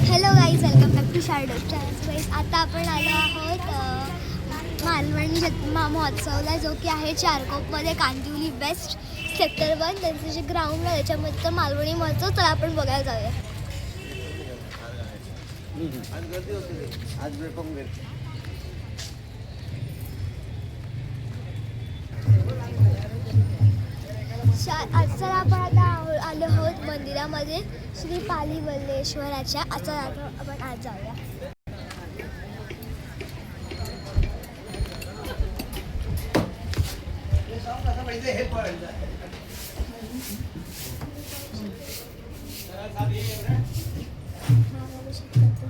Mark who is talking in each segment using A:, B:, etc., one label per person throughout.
A: Hello guys, welcome back to शार्डोज channel guys. आता आपण आलो आहोत मालवणी महोत्सवला, जो की आहे चारकोपमध्ये, कांदिवली वेस्ट सेक्टर 1. त्यांचं जे ग्राउंड आहे त्याच्यामध्ये तर मालवणी महोत्सव, तर आपण बघायला जाऊया. आज तर आपण आता आलो आहोत मंदिरामध्ये, श्री पाली वल्लेश्वराच्या. आता आपण आज जाऊया.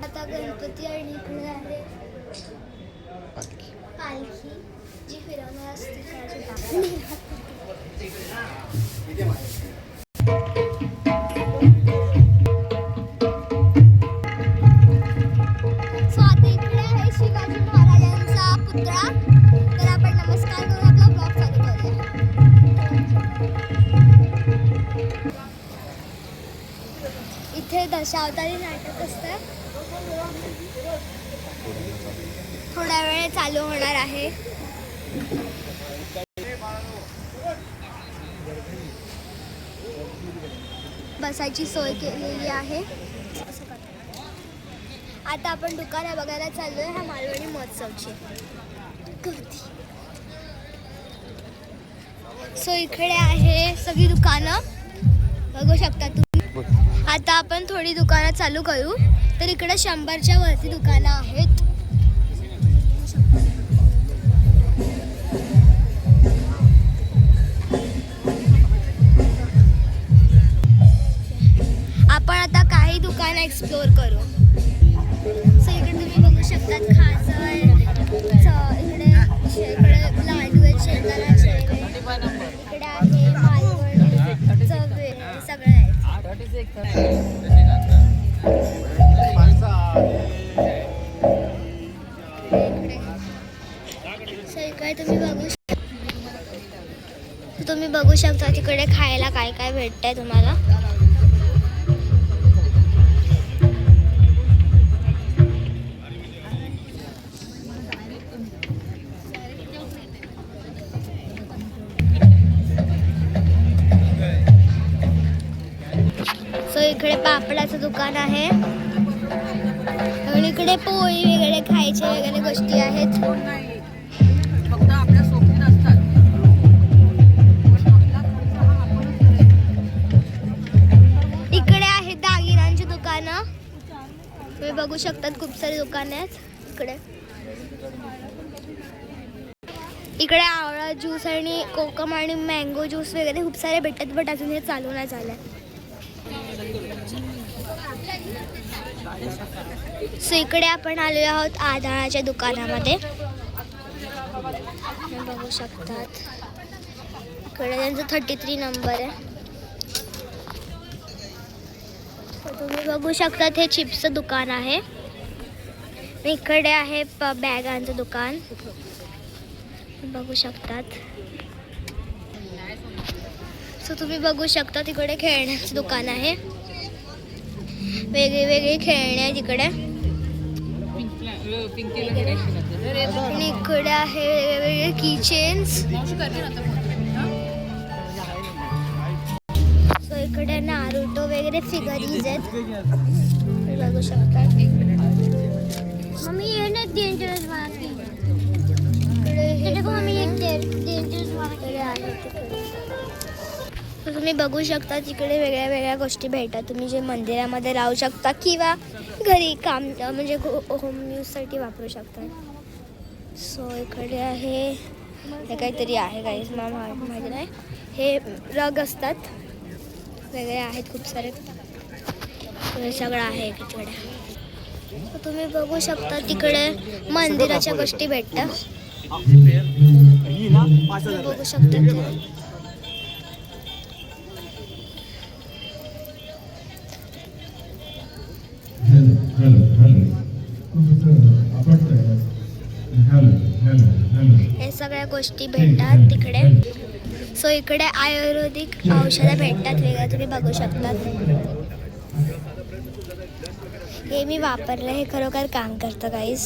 A: आता गणपती आणि इकडे आहे पालखी, जी फिरवणार असते. सो आता इकडे आहे शिवाजी महाराजांचा पुतळा. तर आपण नमस्कार करून आपला ब्लॉग चालू करूया. इथे दशावतारी नाटक असतं, थोड्या वेळ चालू होणार आहे. बसायची सोय केलेली आहे. आता आपण दुकानं बघायला चाललोय ह्या मालवणी महोत्सवची. सो इकडे आहे सगळी दुकानं, बघू शकता तुम्ही. आता आपण थोडी दुकानं चालू करू. तर इकडे 100च्या वरती दुकानं आहेत. आपण आता काही दुकानं एक्सप्लोर करू. सो इकडे तुम्ही बघू शकता खासळ, इकडे लाडू आहेत, शेंगदाण्याचे, इकडे आहे मालवणी चवे, सगळं आहे. सो इकडे तुम्ही बघू शकता तिकडे खायला काय काय भेटतंय तुम्हाला. सो इकडे पापडाचं दुकान आहे आणि इकडे पोळी वगैरे खायचे वगैरे गोष्टी आहेत. इकडे आहेत दागिन्यांची दुकानं. तुम्ही बघू शकतात खूप सारी दुकानं आहेत इकडे आवळा ज्यूस आणि कोकम आणि मँगो ज्यूस वगैरे खूप सारे भेटतात, बट अजून हे चालू नाही झालंय. सो इकडे आपण आलो आहोत आधाराच्या दुकानामध्ये. बघू शकतात इकडे त्यांचा 33 नंबर आहे. तुम्ही बघू शकतात हे चिप्सचं दुकान आहे. इकडे आहे बॅगांचं दुकान, बघू शकतात. सो तुम्ही बघू शकता तिकडे खेळण्याचं दुकान आहे. वेगळे वेगळे खेळणे आहेत इकडे. आणि इकडे आहे वेगवेगळे कीचेन्स. सो इकडे नारुतो वगैरे फिगरीज आहेत, बघू शकता. मम्मी ये ना डेंजरस तुम्ही बघू शकता तिकडे वेगळ्या वेगळ्या गोष्टी भेटतात. तुम्ही जे मंदिरामध्ये राहू शकता किंवा घरी काम म्हणजे होम यूजसाठी वापरू शकता. सो इकडे आहे हे काहीतरी आहे काहीच मला माहिती नाही. हे रग असतात, वेगळे आहेत खूप सारे, सगळं आहे तिकडे. तुम्ही बघू शकता तिकडे मंदिराच्या गोष्टी भेटतात, बघू शकता. हे सगळ्या गोष्टी भेटतात तिकडे. सो इकडे आयुर्वेदिक औषधं भेटतात वेगळ्या, तुम्ही बघू शकता. हे मी वापरलं, हे खरोखर काम करतं गाईस.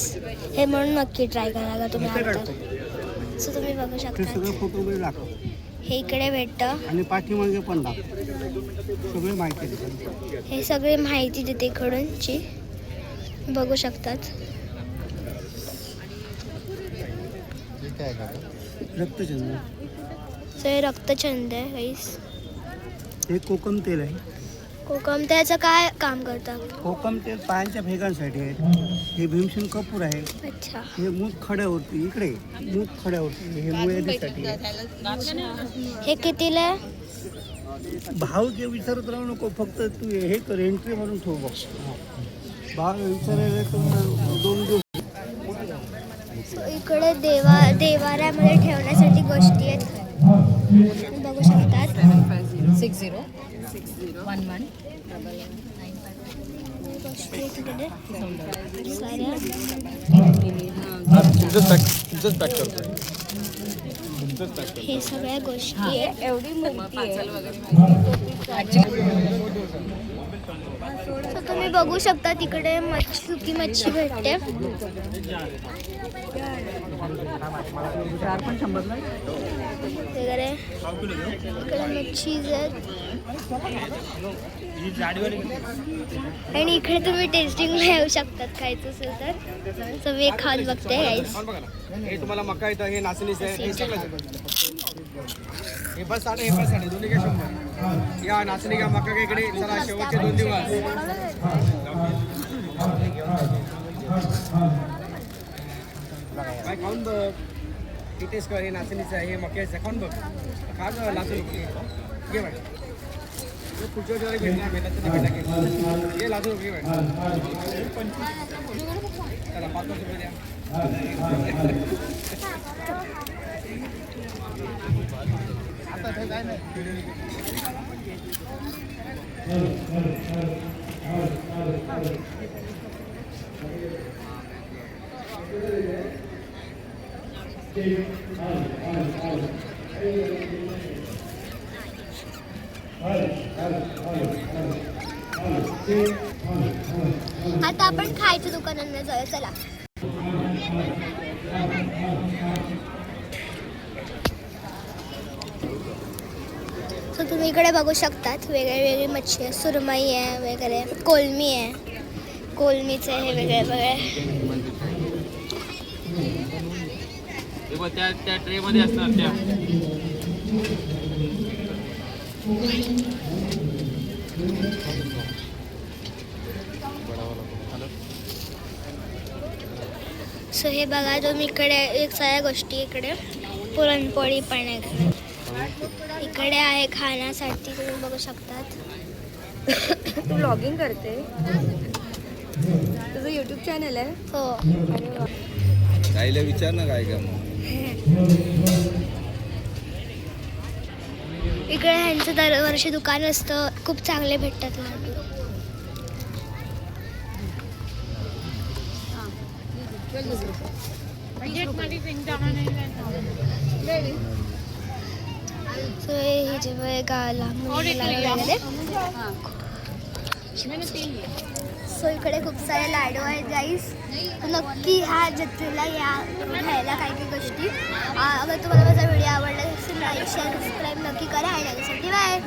A: हे म्हणून नक्की ट्राय करा तुम्ही आता. सो तुम्ही बघू शकता हे इकडे भेटतं
B: आणि पाठीमागे पण सगळी माहिती.
A: हे सगळी माहिती देते इकडूनची, बघू शकतात.
B: रक्तचंद.
A: हे रक्तचंद आहे गाईस.
B: हे कोकम तेल आहे.
A: कोकम तेलाचं काय काम करतं?
B: कोकम तेल पायांच्या भेगांसाठी आहे. हे भीमसेन कपूर आहे.
A: अच्छा.
B: हे मूठ खड्यावरती, इकडे मूठ खड्यावरती, हे मुळ्यासाठी.
A: हे कितीला आहे?
B: भाव जे विचारत राहू नको, फक्त तू हे कर, एंट्री म्हणून ठेव बघ. भाव विचारायला दोन दिवस.
A: इकडे देवाऱ्यामध्ये ठेवण्यासाठी गोष्टी आहेत, बघू शकतात.
C: 606011
A: गोष्टी आहेत इकडे साऱ्या. हे सगळ्या गोष्टी आहेत.
C: एवढी मूर्ती आहे.
A: तर तुम्ही बघू शकता तिकडे सुकी मच्छी भेटते. वगैरे इकडे मच्छी आहेत. आणि इकडे तुम्ही टेस्टिंगला येऊ शकतात खायचं असेल तर. तुम्ही एक खाऊन बघते गाईस.
D: हे तुम्हाला मका येतं, हे नाचणीचं आहे. हे बस साडे, हे बस साडे, दोन्ही काय 100. या नाचणी का मका का इकडे. चला शेवटचे 2 दिवस. काय खाऊन बघ, ही टेस्ट कर. हे नाचणीचं आहे, हे मक्याचं आहे. खाऊन बघ, खा गं लाचणी. घे बाय, पुढच्या वेळेला भेटणार भेटत हे लाजू घे बाय. चला 5 रुपये द्या.
A: आता आपण खायच्या दुकानांना जाऊया. चला. सो तुम्ही इकडे बघू शकतात वेगळी मच्छी आहे. सुरमई आहे वगैरे, कोलमी आहे. कोलमीचे हे वेगळे वेगळे.
D: त्या ट्रे मध्ये असणार त्या.
A: सो हे बघा तुम्ही इकडे एक सगळ्या गोष्टी. इकडे पुरणपोळी पण आहे. इकडे आहे खाण्यासाठी, तुम्ही बघू शकतात.
C: तू व्लॉगिंग करते? तुझं यूट्यूब चॅनल आहे?
A: हो.
C: अरे वा.
D: गाईला विचार ना काय का मग.
A: इकडे ह्यांचं दरवर्षी दुकान असतं, खूप चांगले भेटतात लाडू. सो हे जे गावाला वगैरे. सो इकडे खूप सारे लाडू आहेत गाईस. नक्की ह्या जत्रेला या घ्यायला काही काही गोष्टी. अगर तुम्हाला माझा व्हिडिओ आवडला असेल लाईक शेअर सबस्क्राईब नक्की करा. आणि त्यासाठी बाय.